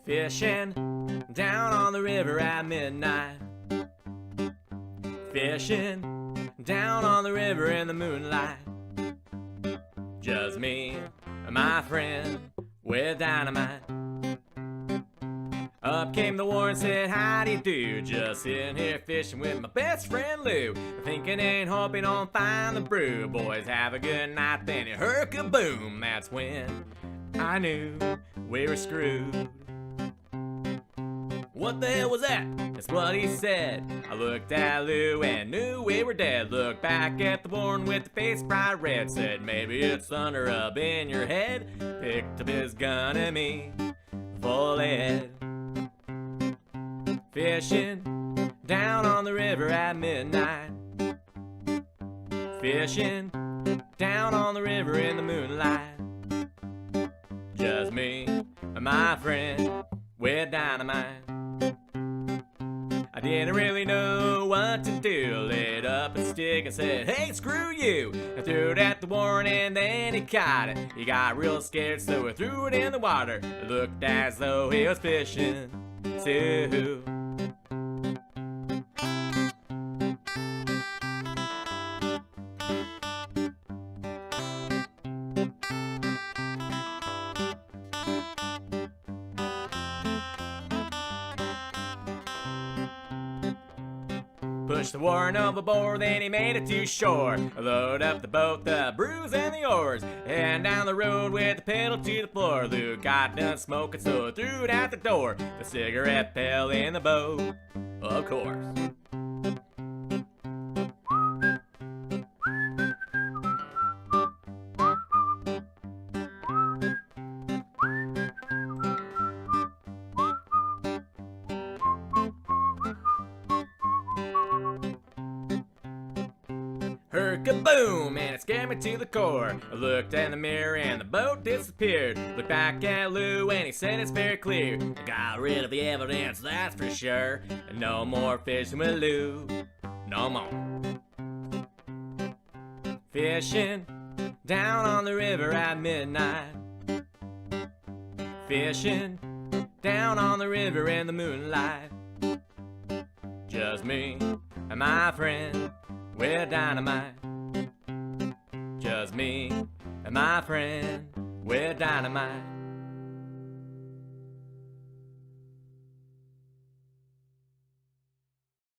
Fishing down on the river at midnight. Fishing down on the river in the moonlight. Just me and my friend with dynamite. Up came the war and said, how do you do? Just sitting here fishing with my best friend Lou. Thinking ain't hoping on find the brew. Boys have a good night, then it hurt kaboom. That's when I knew we were screwed. What the hell was that? That's what he said. I looked at Lou and knew we were dead. Looked back at the warden with the face bright red. Said, maybe it's thunder up in your head. Picked up his gun and me, full lead. Fishing down on the river at midnight. Fishing down on the river in the moonlight. Just me and my friend with dynamite. I didn't really know what to do. Lit up a stick and said, hey, screw you. I threw it at the warden and then he caught it. He got real scared, so I threw it in the water. It looked as though he was fishing too. Pushed the warden overboard, then he made it to shore. Load up the boat, the brews and the oars, and down the road with the pedal to the floor. Lou got done smoking, so I threw it out the door. The cigarette fell in the boat, of course. Kaboom! And it scared me to the core. I looked in the mirror and the boat disappeared. Looked back at Lou and he said it's very clear. I got rid of the evidence, that's for sure. And no more fishing with Lou. No more. Fishing down on the river at midnight. Fishing down on the river in the moonlight. Just me and my friend with dynamite. Just me and my friend with dynamite.